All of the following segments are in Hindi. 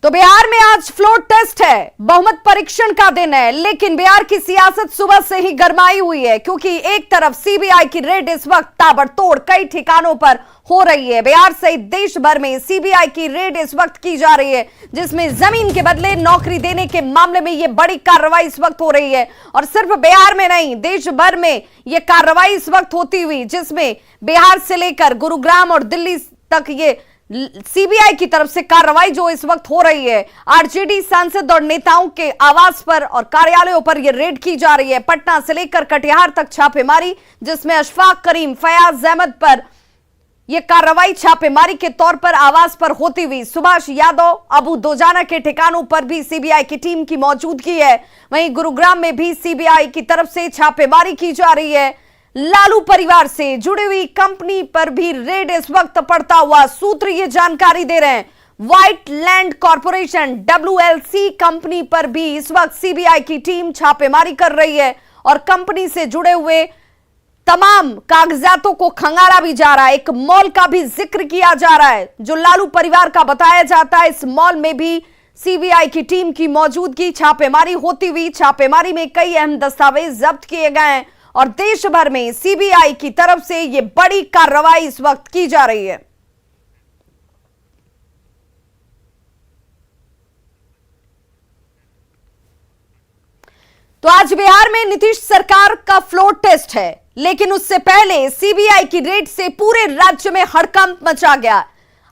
तो बिहार में आज फ्लोर टेस्ट है, बहुमत परीक्षण का दिन है, लेकिन बिहार की सियासत सुबह से ही गरमाई हुई है क्योंकि एक तरफ सीबीआई की रेड इस वक्त ताबड़तोड़ कई ठिकानों पर हो रही है। बिहार सहित देश भर में सीबीआई की रेड इस वक्त की जा रही है, जिसमें जमीन के बदले नौकरी देने के मामले में यह बड़ी कार्रवाई इस वक्त हो रही है। और सिर्फ बिहार में नहीं, देश भर में यह कार्रवाई इस वक्त होती हुई, जिसमें बिहार से लेकर गुरुग्राम और दिल्ली तक ये सीबीआई की तरफ से कार्रवाई जो इस वक्त हो रही है। आरजेडी सांसद और नेताओं के आवास पर और कार्यालयों पर यह रेड की जा रही है। पटना से लेकर कटिहार तक छापेमारी, जिसमें अशफाक करीम, फयाज अहमद पर यह कार्रवाई छापेमारी के तौर पर आवास पर होती हुई। सुभाष यादव, अबू दोजाना के ठिकानों पर भी सीबीआई की टीम की मौजूदगी है। वहीं गुरुग्राम में भी सीबीआई की तरफ से छापेमारी की जा रही है। लालू परिवार से जुड़ी हुई कंपनी पर भी रेड इस वक्त पड़ता हुआ सूत्र ये जानकारी दे रहे हैं। White land corporation WLC company पर भी इस वक्त सीबीआई की टीम छापेमारी कर रही है और कंपनी से जुड़े हुए तमाम कागजातों को खंगाला भी जा रहा है। एक मॉल का भी जिक्र किया जा रहा है जो लालू परिवार का बताया जाता है। इस मॉल में भी सीबीआई की टीम की मौजूदगी, छापेमारी होती हुई। छापेमारी में कई अहम दस्तावेज जब्त किए गए हैं और देश भर में सीबीआई की तरफ से यह बड़ी कार्रवाई इस वक्त की जा रही है। तो आज बिहार में नीतीश सरकार का फ्लोर टेस्ट है, लेकिन उससे पहले सीबीआई की रेड से पूरे राज्य में हड़कंप मचा गया।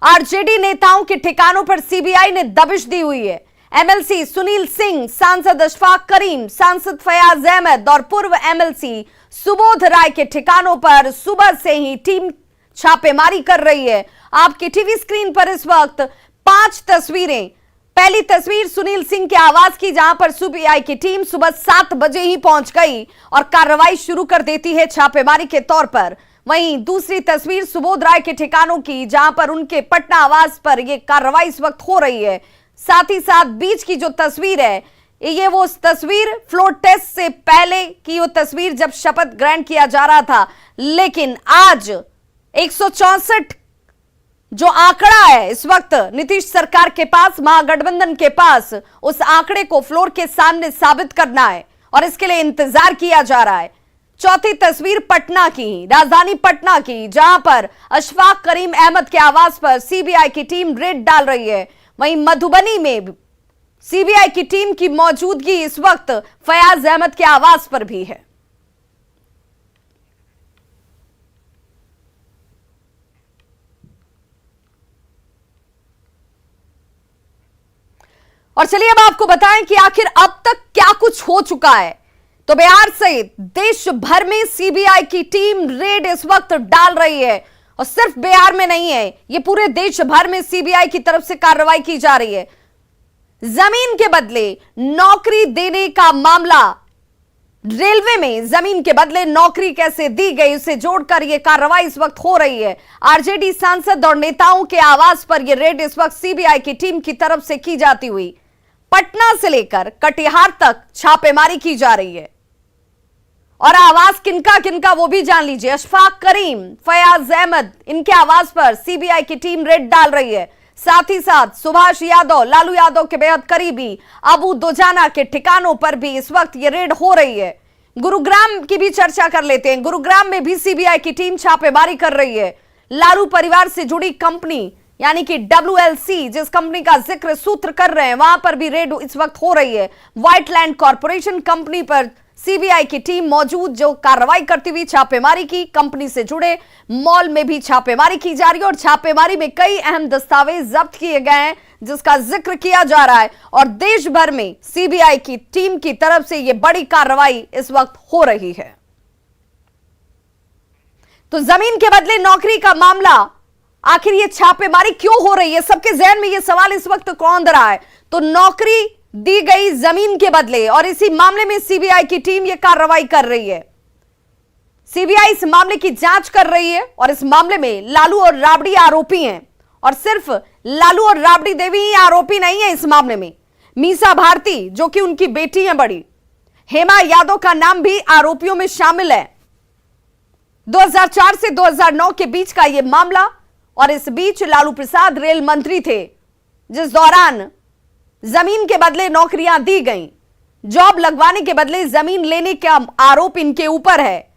आरजेडी नेताओं के ठिकानों पर सीबीआई ने दबिश दी हुई है। एमएलसी सुनील सिंह, सांसद अशफाक करीम, सांसद फयाज अहमद और पूर्व एमएलसी सुबोध राय के ठिकानों पर सुबह से ही टीम छापेमारी कर रही है। आपकी टीवी स्क्रीन पर इस वक्त 5 तस्वीरें। पहली तस्वीर सुनील सिंह के आवास की, जहां पर सीबीआई की टीम सुबह 7 बजे ही पहुंच गई और कार्रवाई शुरू कर देती है छापेमारी के तौर पर। वहीं दूसरी तस्वीर सुबोध राय के ठिकानों की, जहां पर उनके पटना आवास पर यह कार्रवाई इस वक्त हो रही है। साथ ही साथ बीच की जो तस्वीर है, ये वो तस्वीर फ्लोर टेस्ट से पहले की वो तस्वीर जब शपथ ग्रहण किया जा रहा था। लेकिन आज 164 जो आंकड़ा है इस वक्त नीतीश सरकार के पास, महागठबंधन के पास, उस आंकड़े को फ्लोर के सामने साबित करना है और इसके लिए इंतजार किया जा रहा है। चौथी तस्वीर पटना की, राजधानी पटना की, जहां पर अशफाक करीम अहमद के आवास पर सीबीआई की टीम रेड डाल रही है। वहीं मधुबनी में सीबीआई की टीम की मौजूदगी इस वक्त फयाज अहमद के आवास पर भी है। और चलिए अब आपको बताएं कि आखिर अब तक क्या कुछ हो चुका है। तो बिहार सहित देश भर में सीबीआई की टीम रेड इस वक्त डाल रही है और सिर्फ बिहार में नहीं है, ये पूरे देश भर में सीबीआई की तरफ से कार्रवाई की जा रही है। जमीन के बदले नौकरी देने का मामला, रेलवे में जमीन के बदले नौकरी कैसे दी गई, उसे जोड़कर यह कार्रवाई इस वक्त हो रही है। आरजेडी सांसद और नेताओं के आवास पर यह रेड इस वक्त सीबीआई की टीम की तरफ से की जाती हुई पटना से लेकर कटिहार तक छापेमारी की जा रही है। और आवास किनका किनका वो भी जान लीजिए। अशफाक करीम, फयाज अहमद, इनके आवास पर सीबीआई की टीम रेड डाल रही है। साथ ही साथ सुभाष यादव, लालू यादव के बेहद करीबी अबू दोजाना के ठिकानों पर भी इस वक्त ये रेड हो रही है। गुरुग्राम की भी चर्चा कर लेते हैं। गुरुग्राम में भी सीबीआई की टीम छापेमारी कर रही है। लालू परिवार से जुड़ी कंपनी यानी कि WLC, जिस कंपनी का जिक्र सूत्र कर रहे हैं, वहां पर भी रेड इस वक्त हो रही है। व्हाइट लैंड कॉर्पोरेशन कंपनी पर सीबीआई की टीम मौजूद, जो कार्रवाई करती हुई छापेमारी की। कंपनी से जुड़े मॉल में भी छापेमारी की जा रही है और छापेमारी में कई अहम दस्तावेज जब्त किए गए हैं, जिसका जिक्र किया जा रहा है। और देश भर में सीबीआई की टीम की तरफ से यह बड़ी कार्रवाई इस वक्त हो रही है। तो जमीन के बदले नौकरी का मामला, आखिर ये छापेमारी क्यों हो रही है, सबके जहन में यह सवाल इस वक्त कौंध रहा है। तो नौकरी दी गई जमीन के बदले, और इसी मामले में सीबीआई की टीम यह कार्रवाई कर रही है। सीबीआई इस मामले की जांच कर रही है और इस मामले में लालू और राबड़ी आरोपी हैं। और सिर्फ लालू और राबड़ी देवी ही आरोपी नहीं है इस मामले में। मीसा भारती, जो कि उनकी बेटी है बड़ी, हेमा यादव का नाम भी आरोपियों में शामिल है। 2004 से 2009 के बीच का यह मामला, और इस बीच लालू प्रसाद रेल मंत्री थे, जिस दौरान जमीन के बदले नौकरियां दी गई, जॉब लगवाने के बदले जमीन लेने का आरोप इनके ऊपर है।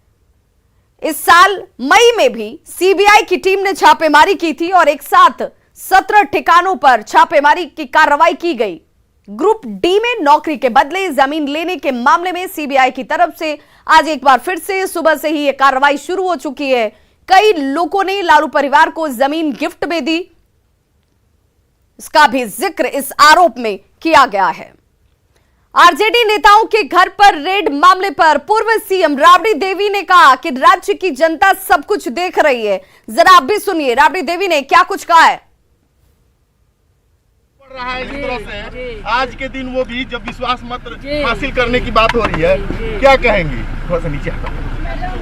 इस साल मई में भी सीबीआई की टीम ने छापेमारी की थी और एक साथ 17 ठिकानों पर छापेमारी की कार्रवाई की गई। ग्रुप डी में नौकरी के बदले जमीन लेने के मामले में सीबीआई की तरफ से आज एक बार फिर से सुबह से ही यह कार्रवाई शुरू हो चुकी है। कई लोगों ने लालू परिवार को जमीन गिफ्ट में दी, इसका भी जिक्र इस आरोप में किया गया है। आरजेडी नेताओं के घर पर रेड मामले पर पूर्व सीएम राबड़ी देवी ने कहा कि राज्य की जनता सब कुछ देख रही है। जरा आप भी सुनिए राबड़ी देवी ने क्या कुछ कहा है। रहा है इस तरह से आज के दिन वो भी जब विश्वास मत हासिल करने की बात हो रही है, क्या कहेंगी? थोड़ा सा नीचे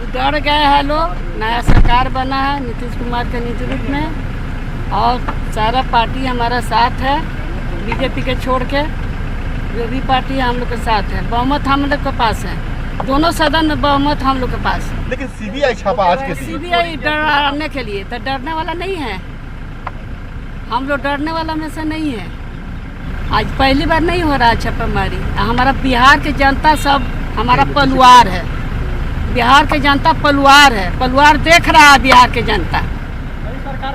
डर गए हैं लोग। नया सरकार बना है नीतीश कुमार के नेतृत्व में और सारा पार्टी हमारा साथ है, बीजेपी के छोड़ के जो भी पार्टी है हम लोग के साथ है। बहुमत हम लोग के पास है, दोनों सदन में बहुमत हम लोग के पास है। लेकिन सीबीआई छापा आज के सीबीआई डराने के लिए तो डरने वाला नहीं है, हम लोग डरने वाला में से नहीं है। आज पहली बार नहीं हो रहा है छापेमारी। हमारा बिहार की जनता सब हमारा पलवार है, बिहार की जनता पलवार है, पलवार देख रहा है बिहार की जनता।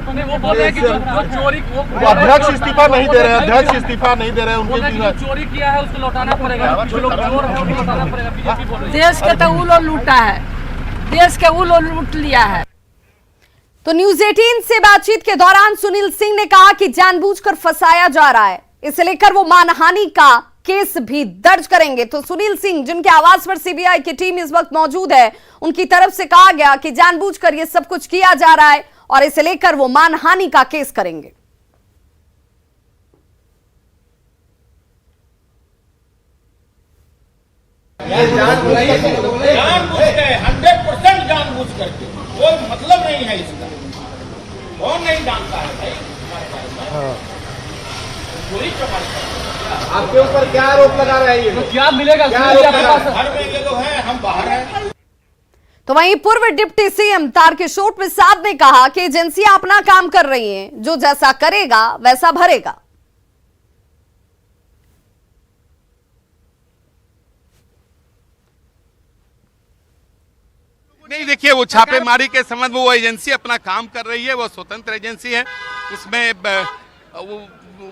वो बोल रहे हैं कि जो चोरी अध्यक्ष इस्तीफा नहीं दे रहे, अध्यक्ष इस्तीफा नहीं दे रहे, उनके चोरी किया है उसको लौटाना पड़ेगा, जो लोग चोर हैं उनको लौटाना पड़ेगा। बीजेपी बोल रही है देश के तो वो लोग लूटा है, देश के वो लोग लूट लिया है। तो न्यूज 18 से बातचीत के दौरान सुनील सिंह ने कहा कि जानबूझकर फंसाया जा रहा है, इसे लेकर वो मानहानि का केस भी दर्ज करेंगे। तो सुनील सिंह जिनके आवास पर सीबीआई की टीम इस वक्त मौजूद है, उनकी तरफ से कहा गया कि जानबूझकर ये सब कुछ किया जा रहा है और इसे लेकर वो मानहानि का केस करेंगे। जानबूझ के 100% जानबूझ करके, कोई मतलब नहीं है इसका। कौन नहीं जानता है भाई? पूरी आपके ऊपर क्या आरोप लगा रहे हैं? तो क्या मिलेगा? घर में ये लोग हैं, हम बाहर हैं। तो वहीं पूर्व डिप्टी सीएम तारकिशोर प्रसाद ने कहा कि एजेंसियां अपना काम कर रही हैं, जो जैसा करेगा वैसा भरेगा। नहीं, देखिए वो छापेमारी के संबंध में वो एजेंसी अपना काम कर रही है, वो स्वतंत्र एजेंसी है, उसमें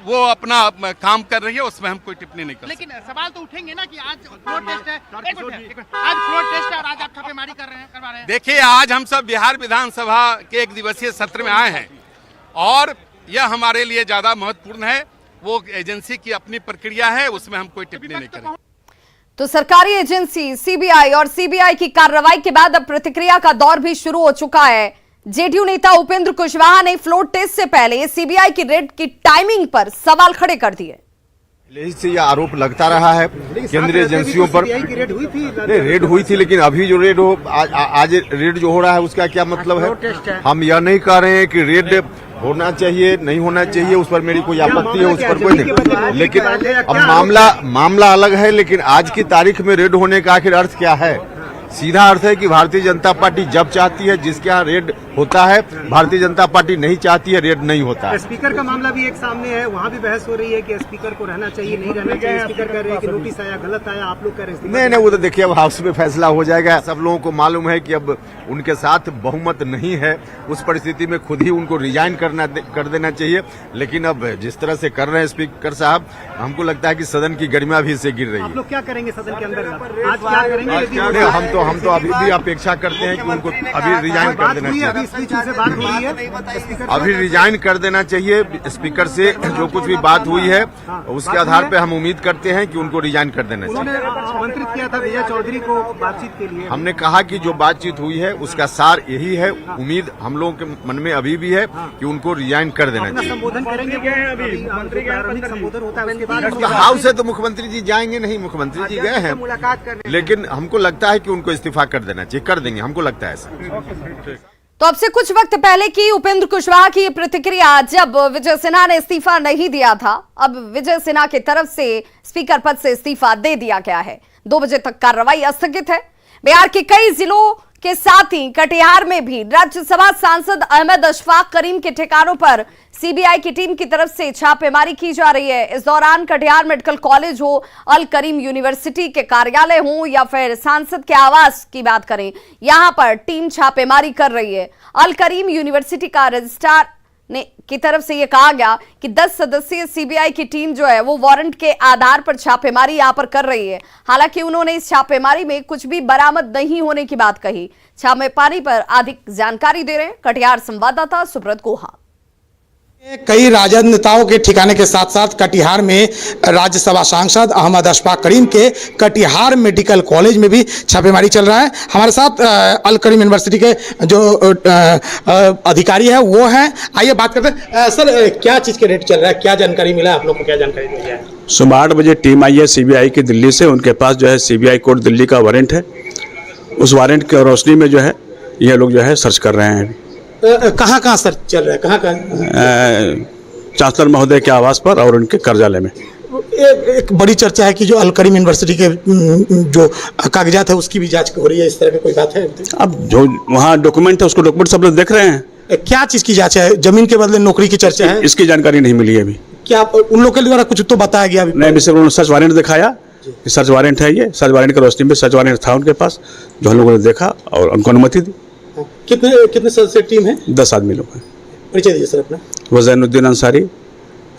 वो अपना काम कर रही है, उसमें हम कोई टिप्पणी नहीं कर सकते। लेकिन सवाल तो उठेंगे ना कि आज फ्लोर टेस्ट है, आज फ्लोर टेस्ट है और आज आप छापेमारी करवा रहे हैं। देखिए आज हम सब बिहार विधानसभा के 1 दिवसीय सत्र में आए हैं और यह हमारे लिए ज्यादा महत्वपूर्ण है। वो एजेंसी की अपनी प्रक्रिया है, उसमें हम कोई टिप्पणी नहीं करेंगे। तो सरकारी एजेंसी सीबीआई और सीबीआई की कार्रवाई के बाद अब प्रतिक्रिया का दौर भी शुरू हो चुका है। जेडीयू नेता उपेंद्र कुशवाहा ने फ्लोर टेस्ट से पहले सीबीआई की रेड की टाइमिंग पर सवाल खड़े कर दिए। पहले से यह आरोप लगता रहा है केंद्रीय एजेंसियों पर। रेड हुई थी, लेकिन अभी जो रेड हो आज रेड जो हो रहा है उसका क्या मतलब है? हम यह नहीं कह रहे हैं कि रेड होना चाहिए नहीं होना चाहिए, उस पर मेरी कोई आपत्ति है, उस पर कोई नहीं। लेकिन अब मामला अलग है। लेकिन आज की तारीख में रेड होने का आखिर अर्थ क्या है? सीधा अर्थ है कि भारतीय जनता पार्टी जब चाहती है, जिसके यहाँ रेड होता है, भारतीय जनता पार्टी नहीं चाहती है, रेड नहीं होता है। स्पीकर का मामला भी एक सामने है, वहाँ भी बहस हो रही है कि स्पीकर को रहना चाहिए नहीं रहना चाहिए। स्पीकर कह रहे हैं कि नोटिस आया गलत आया, आप लोग कह रहे हैं नहीं, वो तो देखिए अब हाउस में फैसला हो जाएगा। सब लोगों को मालूम है कि अब उनके साथ बहुमत नहीं है, उस परिस्थिति में खुद ही उनको रिजाइन कर देना चाहिए। लेकिन अब जिस तरह से कर रहे हैं स्पीकर साहब, हमको लगता है कि सदन की गरिमा भी इससे गिर रही है। आप लोग क्या करेंगे सदन के अंदर? आज क्या करेंगे? हम तो अभी भी अपेक्षा करते हैं कि उनको अभी रिजाइन कर देना चाहिए। अभी रिजाइन कर देना चाहिए स्पीकर से। जो कुछ भी बात हुई है उसके आधार पे हम उम्मीद करते हैं कि उनको रिजाइन कर देना चाहिए। आमंत्रित किया था विजय चौधरी को बातचीत के लिए। हमने कहा कि जो बातचीत हुई है उसका सार यही है। उम्मीद हम लोगों के मन में अभी भी है कि उनको रिजाइन कर देना चाहिए। संबोधन करेंगे, संबोधन होता है उसके बाद हाउस है तो मुख्यमंत्री जी जाएंगे नहीं, मुख्यमंत्री जी गए हैं मुलाकात करने। लेकिन हमको लगता है कि उनको इस्तीफा कर देना चाहिए, कर देंगे, हमको लगता है ऐसा। तो अब से कुछ वक्त पहले की उपेंद्र कुशवाहा की प्रतिक्रिया, जब विजय सिन्हा ने इस्तीफा नहीं दिया था, अब विजय सिन्हा की तरफ से स्पीकर पद से इस्तीफा दे दिया गया है। 2 बजे तक कार्रवाई स्थगित है। बिहार के कई जिलों के साथ ही कटिहार में भी राज्यसभा सांसद अहमद अशफाक करीम के ठिकानों पर सीबीआई की टीम की तरफ से छापेमारी की जा रही है। इस दौरान कटिहार मेडिकल कॉलेज हो, अल करीम यूनिवर्सिटी के कार्यालय हो या फिर सांसद के आवास की बात करें, यहां पर टीम छापेमारी कर रही है। अल करीम यूनिवर्सिटी का रजिस्ट्रार ने की तरफ से यह कहा गया कि 10 सदस्यीय सीबीआई की टीम जो है वो वारंट के आधार पर छापेमारी यहां पर कर रही है। हालांकि उन्होंने इस छापेमारी में कुछ भी बरामद नहीं होने की बात कही। छापेमारी पर अधिक जानकारी दे रहे हैं कटिहार संवाददाता सुब्रत गुहा। कई राजद नेताओं के ठिकाने के साथ साथ कटिहार में राज्यसभा सांसद अहमद अशफाक करीम के कटिहार मेडिकल कॉलेज में भी छापेमारी चल रहा है। हमारे साथ अल करीम यूनिवर्सिटी के जो अधिकारी है वो हैं, आइए बात करते हैं। सर, क्या चीज़ के रेट चल रहा है, क्या जानकारी मिला आप लोग को, क्या जानकारी दी है? सुबह 8 बजे टीम आई है सीबीआई की दिल्ली से। उनके पास जो है सीबीआई कोर्ट दिल्ली का वारंट है। उस वारंट की रोशनी में जो है ये लोग जो है सर्च कर रहे हैं। कहाँ सर्च चल रहा है, कहाँ? चांसलर महोदय के आवास पर और उनके कार्यालय में। एक बड़ी चर्चा है कि जो अल करीम यूनिवर्सिटी के जो कागजात है उसकी भी जांच हो रही है, इस तरह की कोई बात है? अब जो वहाँ डॉक्यूमेंट है उसको डॉक्यूमेंट सब लोग देख रहे हैं। क्या चीज़ की जांच है? जमीन के बदले नौकरी की चर्चा है, इसकी जानकारी नहीं मिली है अभी। क्या उन लोग के द्वारा कुछ तो बताया गया? नहीं, सिर्फ उन्होंने सर्च वारंट दिखाया, सर्च वारंट है। ये सर्च वारंट की रोशनी में सर्च वारंट था उनके पास, जो हम लोगों ने देखा और उनको अनुमति दी। कितने सदस्य टीम है? 10 आदमी लोग हैं। परिचय दीजिए सर अपना। वज़ैनुद्दीन अंसारी,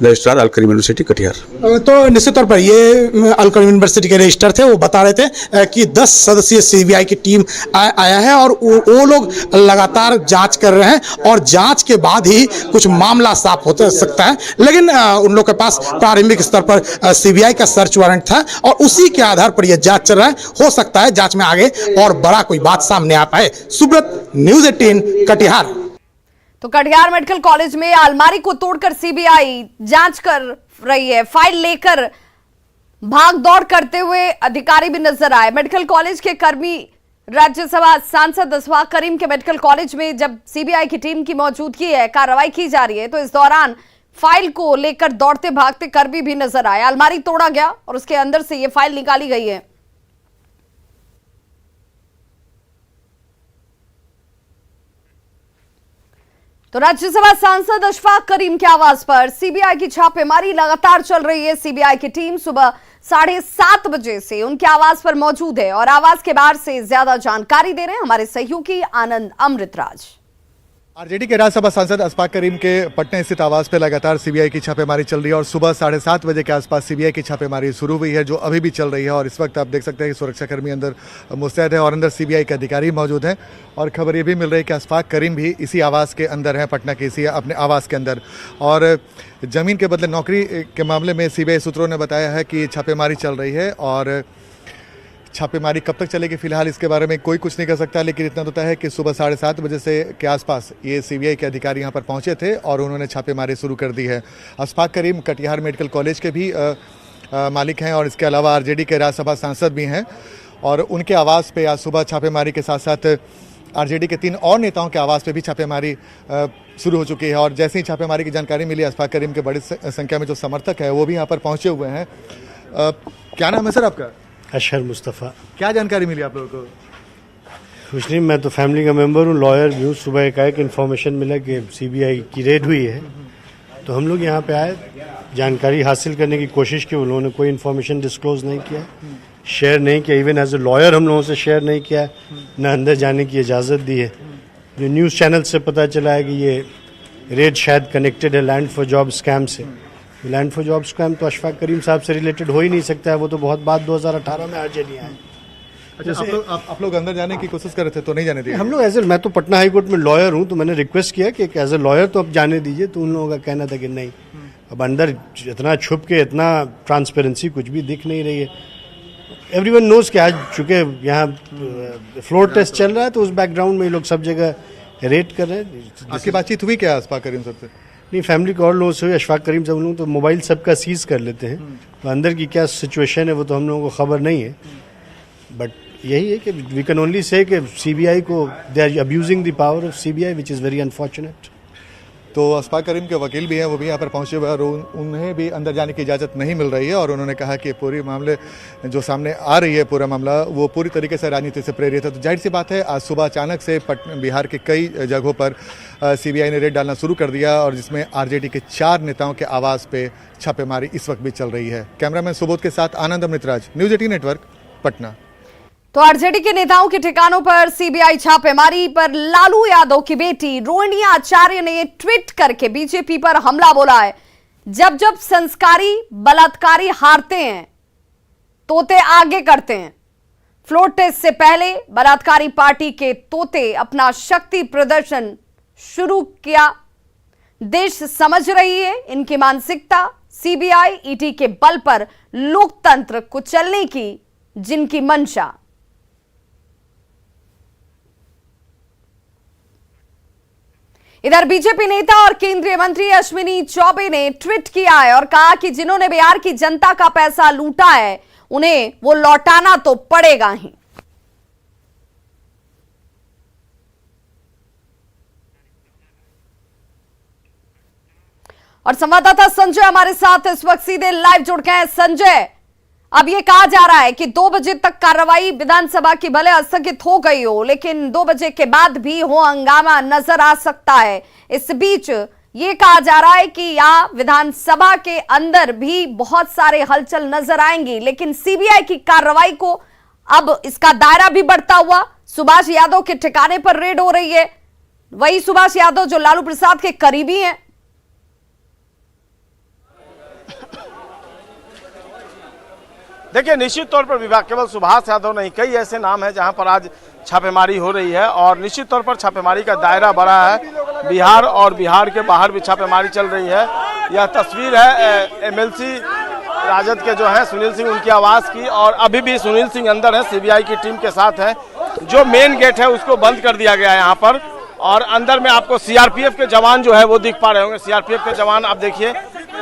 रजिस्ट्रार अल करीम यूनिवर्सिटी कटिहार। तो निश्चित तौर पर ये अल करीम यूनिवर्सिटी के रजिस्ट्रार थे, वो बता रहे थे कि 10 सदस्यीय सीबीआई की टीम आया है और वो लोग लगातार जांच कर रहे हैं और जांच के बाद ही कुछ मामला साफ हो सकता है। लेकिन उन लोग के पास प्रारंभिक स्तर पर सीबीआई का सर्च वारंट था और उसी के आधार पर यह जांच चल रहा है। हो सकता है जांच में आगे और बड़ा कोई बात सामने आ पाए। सुब्रत, न्यूज़ 18 कटिहार। तो कटिहार मेडिकल कॉलेज में अलमारी को तोड़कर सीबीआई जांच कर रही है। फाइल लेकर भाग दौड़ करते हुए अधिकारी भी नजर आए। मेडिकल कॉलेज के कर्मी राज्यसभा सांसद अशफाक करीम के मेडिकल कॉलेज में जब सीबीआई की टीम की मौजूदगी है, कार्रवाई की जा रही है, तो इस दौरान फाइल को लेकर दौड़ते भागते कर्मी भी नजर आए। अलमारी तोड़ा गया और उसके अंदर से ये फाइल निकाली गई है। तो राज्यसभा सांसद अशफाक करीम के आवास पर सीबीआई की छापेमारी लगातार चल रही है। सीबीआई की टीम सुबह 7:30 बजे से उनके आवास पर मौजूद है और आवास के बाहर से ज्यादा जानकारी दे रहे हैं हमारे सहयोगी आनंद अमृतराज। आरजेडी के राज्यसभा सांसद अशफाक करीम के पटना स्थित आवास पर लगातार सीबीआई की छापेमारी चल रही है और सुबह 7:30 बजे के आसपास सीबीआई की छापेमारी शुरू हुई है, जो अभी भी चल रही है। और इस वक्त आप देख सकते हैं कि सुरक्षाकर्मी अंदर मुस्तैद है और अंदर सीबीआई के अधिकारी मौजूद हैं। और खबर ये भी मिल रही है कि अशफाक करीम भी इसी आवास के अंदर हैं, पटना के इसी अपने आवास के अंदर। और जमीन के बदले नौकरी के मामले में सीबीआई सूत्रों ने बताया है कि छापेमारी चल रही है और छापेमारी कब तक चलेगी फिलहाल इसके बारे में कोई कुछ नहीं कर सकता। लेकिन इतना तो तय है कि सुबह 7:30 बजे से के आसपास ये सीबीआई के अधिकारी यहाँ पर पहुँचे थे और उन्होंने छापेमारी शुरू कर दी है। अशफाक करीम कटिहार मेडिकल कॉलेज के भी मालिक हैं और इसके अलावा आरजेडी के राज्यसभा सांसद भी हैं। और उनके आवास पे आज सुबह छापेमारी के साथ साथ आरजेडी के 3 और नेताओं के आवास पे भी छापेमारी शुरू हो चुकी है। और जैसे ही छापेमारी की जानकारी मिली, अशफाक करीम के बड़ी संख्या में जो समर्थक है वो भी यहाँ पर पहुँचे हुए हैं। क्या नाम है सर आपका? अशहर मुस्तफ़ा। क्या जानकारी मिली आप लोगों को? कुछ नहीं, मैं तो फैमिली का मेंबर हूँ, लॉयर भी हूँ। सुबह एकाएक इन्फॉर्मेशन मिला कि सीबीआई की रेड हुई है, तो हम लोग यहाँ पे आए, जानकारी हासिल करने की कोशिश की। उन्होंने कोई इन्फॉर्मेशन डिस्क्लोज नहीं किया, शेयर नहीं किया। इवन एज ए लॉयर हम लोगों से शेयर नहीं किया, न अंदर जाने की इजाज़त दी है। जो न्यूज़ चैनल से पता चला है कि ये रेड शायद कनेक्टेड है लैंड फॉर जॉब स्कैम से। लैंड फॉर जॉब स्कैम तो अशफाक करीम साहब से रिलेटेड हो ही नहीं सकता है, वो तो बहुत बाद 2018 में आरजेडी आए। अच्छा, आप लोग अंदर जाने की कोशिश कर रहे थे तो नहीं जाने दिए? हम लोग मैं तो पटना हाई कोर्ट में लॉयर हूँ, तो मैंने रिक्वेस्ट किया कि एज ए लॉयर तो अब जाने दीजिए, तो उन लोगों का कहना था कि नहीं। अब अंदर इतना छुप के इतना ट्रांसपेरेंसी कुछ भी दिख नहीं रही है। एवरीवन नोज कि आज चूँकि यहाँ फ्लोर टेस्ट चल रहा है, तो उस बैकग्राउंड में ये लोग सब जगह रेड कर रहे हैं। आपकी बातचीत हुई क्या अशफाक करीम सबसे? नहीं, फैमिली को और लोगों से हुई। अशफाक करीम साहब लोग तो मोबाइल सबका सीज कर लेते हैं, तो अंदर की क्या सिचुएशन है वो तो हम लोगों को खबर नहीं है। बट यही है कि वी कैन ओनली से कि सीबीआई को they are abusing the power of CBI, which is very unfortunate. तो अशफाक करीम के वकील भी हैं, वो भी यहाँ पर पहुंचे हुए हैं और उन्हें भी अंदर जाने की इजाज़त नहीं मिल रही है। और उन्होंने कहा कि पूरी मामले जो सामने आ रही है, पूरा मामला वो पूरी तरीके से राजनीति से प्रेरित है। तो जाहिर सी बात है, आज सुबह अचानक से बिहार के कई जगहों पर सीबीआई ने रेड डालना शुरू कर दिया और जिसमें आरजेडी के 4 नेताओं के आवास पे छापेमारी इस वक्त भी चल रही है। कैमरामैन सुबोध के साथ आनंद अमृतराज, न्यूज़ 18 नेटवर्क, पटना। तो आरजेडी के नेताओं के ठिकानों पर सीबीआई छापेमारी पर लालू यादव की बेटी रोहिणी आचार्य ने ट्वीट करके बीजेपी पर हमला बोला है। जब जब संस्कारी बलात्कारी हारते हैं, तोते आगे करते हैं। फ्लोर टेस्ट से पहले बलात्कारी पार्टी के तोते अपना शक्ति प्रदर्शन शुरू किया। देश समझ रही है इनकी मानसिकता। सीबीआई ईडी के बल पर लोकतंत्र कुचलने की जिनकी मंशा। इधर बीजेपी नेता और केंद्रीय मंत्री अश्विनी चौबे ने ट्वीट किया है और कहा कि जिन्होंने बिहार की जनता का पैसा लूटा है, उन्हें वो लौटाना तो पड़ेगा ही। और संवाददाता संजय हमारे साथ इस वक्त सीधे लाइव जुड़ गए हैं। संजय, अब ये कहा जा रहा है कि 2 बजे तक कार्रवाई विधानसभा की भले स्थगित हो गई हो, लेकिन 2 बजे के बाद भी हो हंगामा नजर आ सकता है। इस बीच ये कहा जा रहा है कि यहाँ विधानसभा के अंदर भी बहुत सारे हलचल नजर आएंगी, लेकिन सीबीआई की कार्रवाई को अब इसका दायरा भी बढ़ता हुआ सुभाष यादव के ठिकाने पर रेड हो रही है। वही सुभाष यादव जो लालू प्रसाद के करीबी हैं। देखिए, निश्चित तौर पर विभाग केवल सुभाष यादव नहीं, कई ऐसे नाम हैं जहां पर आज छापेमारी हो रही है और निश्चित तौर पर छापेमारी का दायरा बड़ा है। बिहार और बिहार के बाहर भी छापेमारी चल रही है। यह तस्वीर है एमएलसी राजद के जो हैं सुनील सिंह, उनकी आवास की, और अभी भी सुनील सिंह अंदर है, सीबीआई की टीम के साथ है। जो मेन गेट है उसको बंद कर दिया गया है यहाँ पर, और अंदर में आपको सीआरपीएफ के जवान जो है वो दिख पा रहे होंगे। सीआरपीएफ के जवान आप देखिए,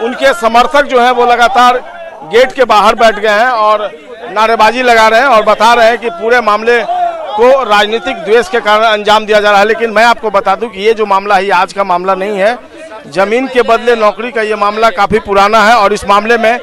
उनके समर्थक जो है वो लगातार गेट के बाहर बैठ गए हैं और नारेबाजी लगा रहे हैं और बता रहे हैं कि पूरे मामले को राजनीतिक द्वेष के कारण अंजाम दिया जा रहा है। लेकिन मैं आपको बता दूं कि ये जो मामला है आज का मामला नहीं है। जमीन के बदले नौकरी का ये मामला काफी पुराना है और इस मामले में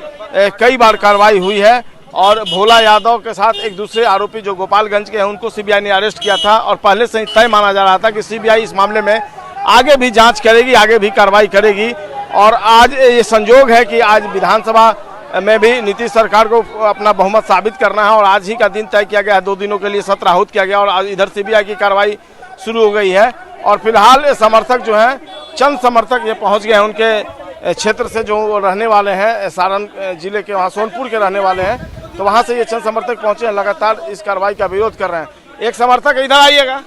कई बार कार्रवाई हुई है। और भोला यादव के साथ एक दूसरे आरोपी जो गोपालगंज के हैं, उनको सीबीआई ने अरेस्ट किया था और पहले से तय माना जा रहा था कि सीबीआई इस मामले में आगे भी जाँच करेगी, आगे भी कार्रवाई करेगी। और आज ये संजोग है कि आज विधानसभा में भी नीतीश सरकार को अपना बहुमत साबित करना है और आज ही का दिन तय किया गया है। 2 दिनों के लिए सत्र आहूत किया गया और आज इधर सीबीआई की कार्रवाई शुरू हो गई है। और फिलहाल समर्थक जो हैं, चंद समर्थक ये पहुंच गए हैं उनके क्षेत्र से, जो रहने वाले हैं सारण जिले के, वहाँ सोनपुर के रहने वाले हैं, तो वहाँ से ये चंद समर्थक पहुंचे हैं, लगातार इस कार्रवाई का विरोध कर रहे हैं। एक समर्थक इधर आइएगा,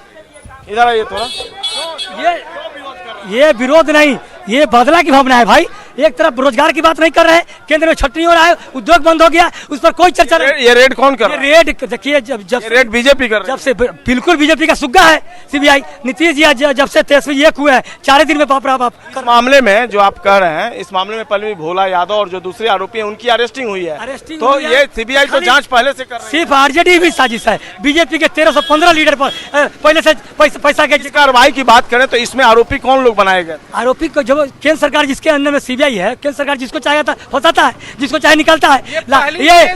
इधर आइए थोड़ा। ये विरोध नहीं, ये बदला की भावना है भाई। एक तरफ रोजगार की बात नहीं कर रहे हैं, केंद्र में छटनी हो रहा है, उद्योग बंद हो गया, उस पर कोई चर्चा नहीं। ये रेड कौन कर रहा है? ये रेड देखिए, जब रेड बीजेपी कर रही है। जब से बिल्कुल बीजेपी का सुग्गा है सीबीआई। नीतीश जी जब से तेजस्वी एक हुए हैं, 4 दिन में बाप इस मामले में जो आप कह रहे हैं, इस मामले में पहले भोला यादव और जो दूसरे आरोपी हैं उनकी अरेस्टिंग हुई है। तो ये सीबीआई तो जांच पहले से कर रही है। सिर्फ आरजेडी भी साजिश है। बीजेपी के 1315 लीडर पर पहले से पैसा के कार्रवाई की बात करें तो इसमें आरोपी कौन लोग बनाए गए? आरोपी को जो केंद्र सरकार जिसके अंदर में सीबीआई है, केंद्र सरकार जिसको चाहता फंसाता है, जिसको चाहे निकलता है।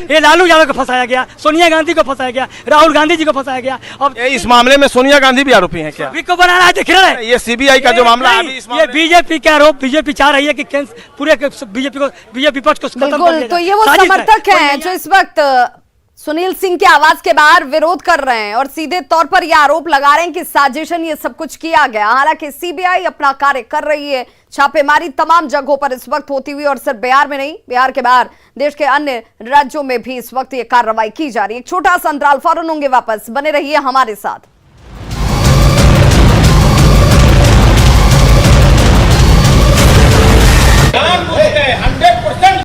ये लालू यादव को फंसाया गया, सोनिया गांधी को फंसाया गया, राहुल गांधी जी को फंसाया गया। अब इस मामले में सोनिया गांधी भी आरोपी हैं क्या? को बना रहा है, देख रहे हैं। ये सीबीआई का जो मामला है, ये बीजेपी का आरोप, बीजेपी चाह रही है कि पूरे बीजेपी पक्ष को खत्म कर दिया। तो ये वो समर्थक हैं जो इस वक्त सुनील सिंह के आवास के बाहर विरोध कर रहे हैं और सीधे तौर पर यह आरोप लगा रहे हैं कि साजिशन ये सब कुछ किया गया। हालांकि सीबीआई अपना कार्य कर रही है, छापेमारी तमाम जगहों पर इस वक्त होती हुई, और सिर्फ बिहार में नहीं, बिहार के बाहर देश के अन्य राज्यों में भी इस वक्त ये कार्रवाई की जा रही है। एक छोटा सा अंतराल, फौरन होंगे वापस, बने रहिए हमारे साथ।